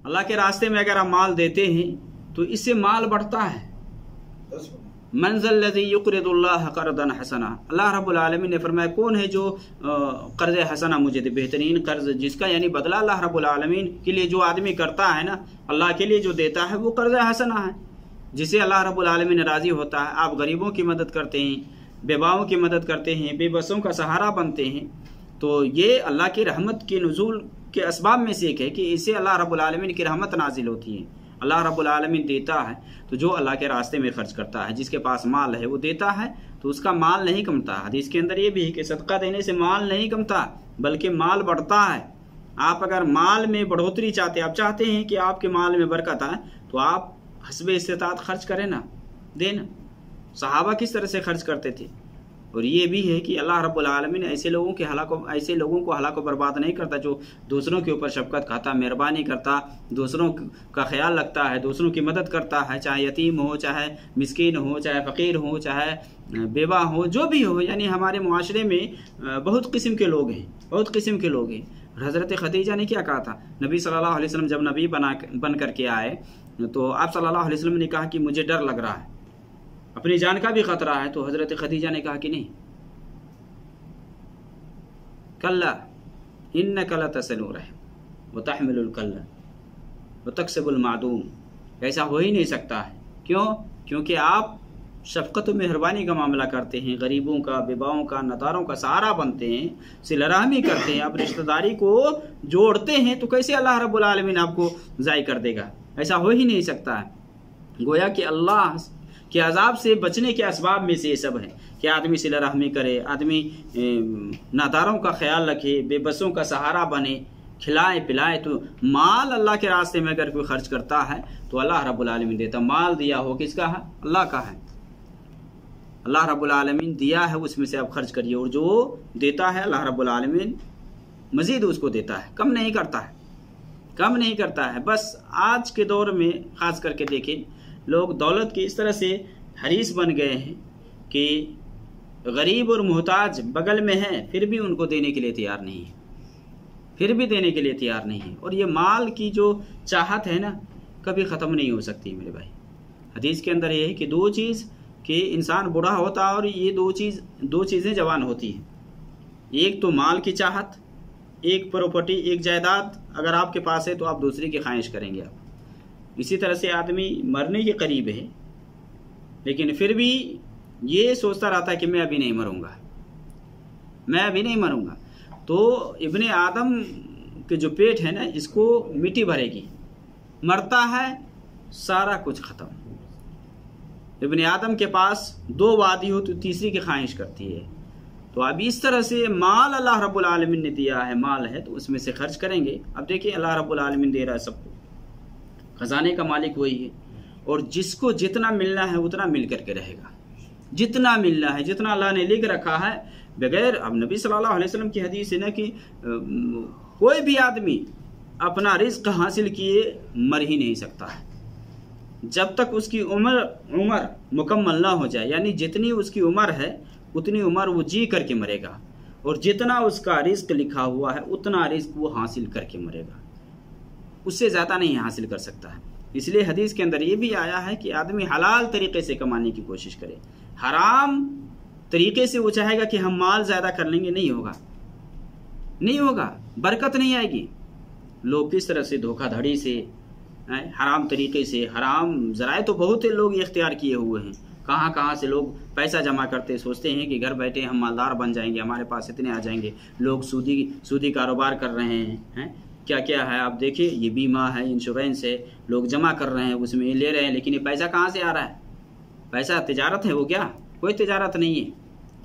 अल्लाह के रास्ते में अगर आप माल देते हैं तो इससे माल बढ़ता है। मंज़ल लज़ी युक़रिदुल्लाह क़र्ज़न हसना, अल्लाह रब्बुल आलमीन ने फरमाया कौन है जो कर्ज़ हसना मुझे दे, बेहतरीन कर्ज़ जिसका यानी बदला अल्लाह रब्बुल आलमीन के लिए जो आदमी करता है ना, अल्लाह के लिए जो देता है वो कर्ज़ हसना है जिसे अल्लाह रब्बुल आलमीन राज़ी होता है। आप गरीबों की मदद करते हैं, बेवाओं की मदद करते हैं, बेबसों का सहारा बनते हैं, तो ये अल्लाह की रहमत के नुज़ूल के असबाब में से एक है कि इससे अल्लाह रब्बुल आलमीन की रहमत नाजिल होती है। अल्लाह रब्बुल आलमीन देता है तो जो अल्लाह के रास्ते में खर्च करता है, जिसके पास माल है वो देता है तो उसका माल नहीं कमता। हदीस के अंदर ये भी है कि सदका देने से माल नहीं कमता बल्कि माल बढ़ता है। आप अगर माल में बढ़ोतरी चाहते हैं, आप चाहते हैं कि आपके माल में बरकत आए, तो आप हस्बे इस्तिताअत खर्च करें ना, देना। सहाबा किस तरह से खर्च करते थे। और ये भी है कि अल्लाह रब्बुल आलमीन ऐसे लोगों को हलाको बर्बाद नहीं करता जो दूसरों के ऊपर शफकत खाता, मेहरबानी करता, दूसरों का ख्याल रखता है, दूसरों की मदद करता है, चाहे यतीम हो, चाहे मिस्कीन हो, चाहे फ़कीर हो, चाहे बेवा हो, जो भी हो। यानी हमारे मुआशरे में बहुत किस्म के लोग हैं, बहुत किस्म के लोग हैं। हज़रत खदीजा ने क्या कहा था, नबी सल्लल्लाहु अलैहि वसल्लम जब नबी बन करके आए तो आप सल्लल्लाहु अलैहि वसल्लम ने कहा कि मुझे डर लग रहा है, अपनी जान का भी खतरा है। तो हज़रत खदीजा ने कहा कि नहीं, कल्ला इन्नका लतसिलु रहम व तहमिलुल कल्ला व तक्सिबुल मादूम, ऐसा हो ही नहीं सकता है। क्यों? क्योंकि आप शफ़क़त व मेहरबानी का मामला करते हैं, गरीबों का, बेवाओं का, नदारों का सहारा बनते हैं, सिलरहमी करते हैं, आप रिश्तेदारी को जोड़ते हैं, तो कैसे अल्लाह रब्बुल आलमीन आपको ज़ाय कर देगा? ऐसा हो ही नहीं सकता है। गोया कि अल्लाह के अजाब से बचने के असबाब में से ये सब है कि आदमी सिला रहमी करे, आदमी नादारों का ख्याल रखे, बेबसों का सहारा बने, खिलाए पिलाए। तो माल अल्लाह के रास्ते में अगर कोई खर्च करता है तो अल्लाह रब्बुल आलमीन देता। माल दिया हो किसका है? अल्लाह का है। अल्लाह रब्बुल आलमीन दिया है, उसमें से आप खर्च करिए। और जो देता है अल्लाह रब्बुल आलमीन मज़ीद उसको देता है, कम नहीं करता है, कम नहीं करता है। बस आज के दौर में ख़ास करके देखें, लोग दौलत की इस तरह से हरीस बन गए हैं कि गरीब और मोहताज बगल में हैं, फिर भी उनको देने के लिए तैयार नहीं है, फिर भी देने के लिए तैयार नहीं है। और ये माल की जो चाहत है ना, कभी ख़त्म नहीं हो सकती मेरे भाई। हदीस के अंदर ये है कि दो चीज़ कि इंसान बूढ़ा होता है और ये दो चीज़ें जवान होती हैं। एक तो माल की चाहत, एक प्रॉपर्टी, एक जायदाद अगर आपके पास है तो आप दूसरी की ख्वाहिश करेंगे आप। इसी तरह से आदमी मरने के करीब है लेकिन फिर भी ये सोचता रहता है कि मैं अभी नहीं मरूंगा, मैं अभी नहीं मरूंगा। तो इब्ने आदम के जो पेट है ना, इसको मिट्टी भरेगी, मरता है सारा कुछ ख़त्म। इब्ने आदम के पास दो वादी हो तो तीसरी की ख्वाहिश करती है। तो अब इस तरह से माल अल्लाह रब्बुल आलमीन ने दिया है, माल है तो उसमें से खर्च करेंगे। अब देखिए अल्लाह रब्बुल आलमीन दे रहा है सबको, खजाने का मालिक वही है। और जिसको जितना मिलना है उतना मिल करके रहेगा, जितना मिलना है, जितना अल्लाह ने लिख रखा है बगैर। अब नबी सल्लल्लाहु अलैहि वसल्लम की हदीस है ना कि कोई भी आदमी अपना रिज्क हासिल किए मर ही नहीं सकता है जब तक उसकी उम्र मुकम्मल ना हो जाए। यानी जितनी उसकी उम्र है उतनी उम्र वो जी करके मरेगा, और जितना उसका रिज्क लिखा हुआ है उतना रिज्क वो हासिल करके मरेगा, उससे ज़्यादा नहीं हासिल कर सकता है। इसलिए हदीस के अंदर ये भी आया है कि आदमी हलाल तरीके से कमाने की कोशिश करे। हराम तरीके से वो चाहेगा कि हम माल ज़्यादा कर लेंगे, नहीं होगा, नहीं होगा, बरकत नहीं आएगी। लोग किस तरह से धोखाधड़ी से, हराम तरीके से, हराम ज़राए तो बहुत से लोग इख्तियार किए हुए हैं। कहाँ कहाँ से लोग पैसा जमा करते, सोचते हैं कि घर बैठे हम मालदार बन जाएंगे, हमारे पास इतने आ जाएंगे। लोग सूदी कारोबार कर रहे हैं, क्या क्या है आप देखिए, ये बीमा है, इंश्योरेंस है, लोग जमा कर रहे हैं, उसमें ले रहे हैं, लेकिन ये पैसा कहाँ से आ रहा है? पैसा तिजारत है वो क्या? कोई तिजारत नहीं है।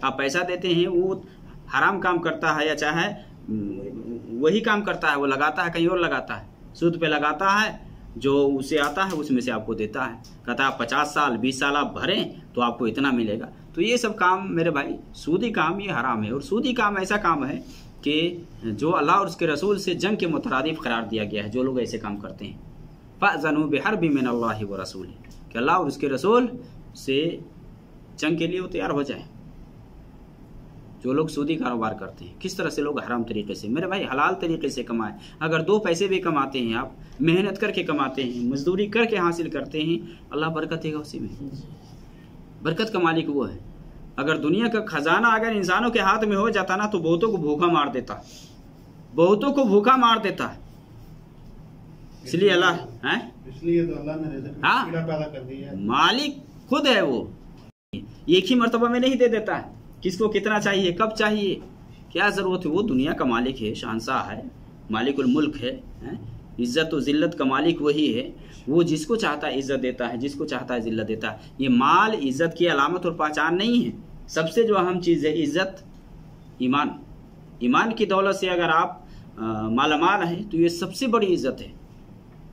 आप पैसा देते हैं, वो हराम काम करता है या चाहे वही काम करता है, वो लगाता है कहीं और लगाता है, सूद पे लगाता है, जो उसे आता है उसमें से आपको देता है। कहता है 50 साल 20 साल आप भरें तो आपको इतना मिलेगा। तो ये सब काम मेरे भाई सूदी काम ये हराम है। और सूदी काम ऐसा काम है कि जो अल्लाह और उसके रसूल से जंग के मुतरादिफ करार दिया गया है। जो लोग ऐसे काम करते हैं, फ़अज़नु बिहर्बि मिनल्लाहि व रसूलिही, कि अल्लाह और उसके रसूल से जंग के लिए वो तैयार हो जाए। जो लोग सूदी कारोबार करते हैं, किस तरह से लोग हराम तरीके से, मेरे भाई हलाल तरीके से कमाएं। अगर 2 पैसे भी कमाते हैं, आप मेहनत करके कमाते हैं, मजदूरी करके हासिल करते हैं, अल्लाह बरकत देगा उसी में। बरकत का मालिक वो है। अगर दुनिया का खजाना अगर इंसानों के हाथ में हो जाता ना, तो बहुतों को भूखा मार देता, बहुतों को भूखा मार देता। इसलिए अल्लाह है, इसलिए तो अल्लाह ने कीड़ा पैदा कर दिया है। मालिक खुद है वो, एक ही मर्तबा में नहीं दे देता है, किसको कितना चाहिए, कब चाहिए, क्या जरूरत है। वो दुनिया का मालिक है, शहंशाह है, मालिकुल मुल्क है, इज्जत और जिल्लत का मालिक वही है। वो जिसको चाहता है इज्जत देता है, जिसको चाहता है जिल्लत देता है। ये माल इज्जत की अलामत और पहचान नहीं है। सबसे जो अहम चीज़ है इज्जत, ईमान। ईमान की दौलत से अगर आप मालामाल हैं तो ये सबसे बड़ी इज्जत है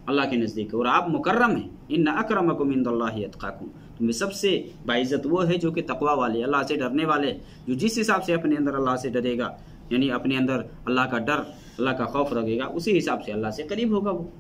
अल्लाह के नज़दीक, और आप मुकर्रम हैं। इन्ना अक्रमकुम इंदल्लाहि अत्काकुम, तुम्हें सबसे बाइज्जत वो है जो कि तकवा वाले, अल्लाह से डरने वाले, जो जिस हिसाब से अपने अंदर अल्लाह से डरेगा, यानी अपने अंदर अल्लाह का डर, अल्लाह का खौफ रखेगा, उसी हिसाब से अल्लाह से करीब होगा वो।